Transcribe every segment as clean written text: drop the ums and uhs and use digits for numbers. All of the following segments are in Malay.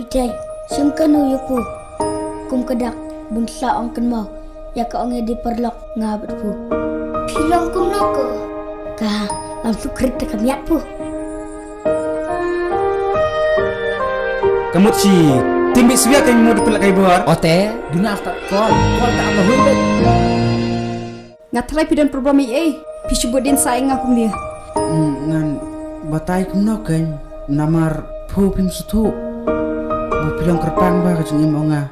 Ibitay, siyang yupo. Kum kedak, bunsa ang kenmau. Ya ka ang diperlok ngabat po. Pilang kum nako. Ka, langsung kerita kamiat po. Kamu si timbi siya kayo mo dipelak kayo buhat. Ote, dunia tak call tak apa hulun. Ngatrai pidan problem pishu bodin saing aku dia. Ngan batay kum no kan namar phu pim sutu. Bu pilong kerpang ba kajung imo nga.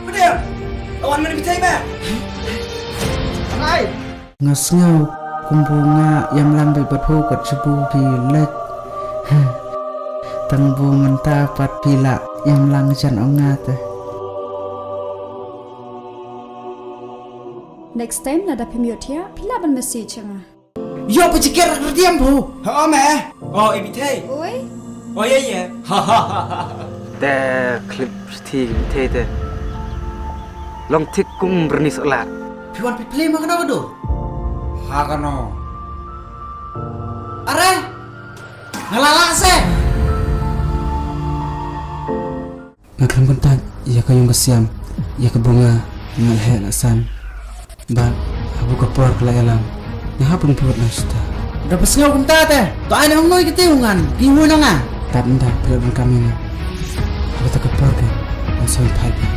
Bener. Awan mana bitai ba? Angai. Ngasngaw kumbunga yang lambai bat phu kat sebu pilek. Tang bungan tapat pila yang lang jan onga teh. Next time nada pemiut ya, pila ban message nga. Yo pecikir kerdiam bu. Oh meh. Oh ibitai. Oi, Oh iya iya.แต่คลิปที่เทเตลองทิกกุ้งberni solat Piwan piple makan apa do? Hakano. Are ngalala se. Ngakam kontak ya kayong kasiam ya kebunga ngalhe lasan. Ba abu kapor kelayalam. Ngahapun piwat na suta. Dapat ngaw kunta te. To ay na ngoy kitiungan. Gimu na nga. Tap nda pilot kami na. Kita kapor ke. Masih pipe.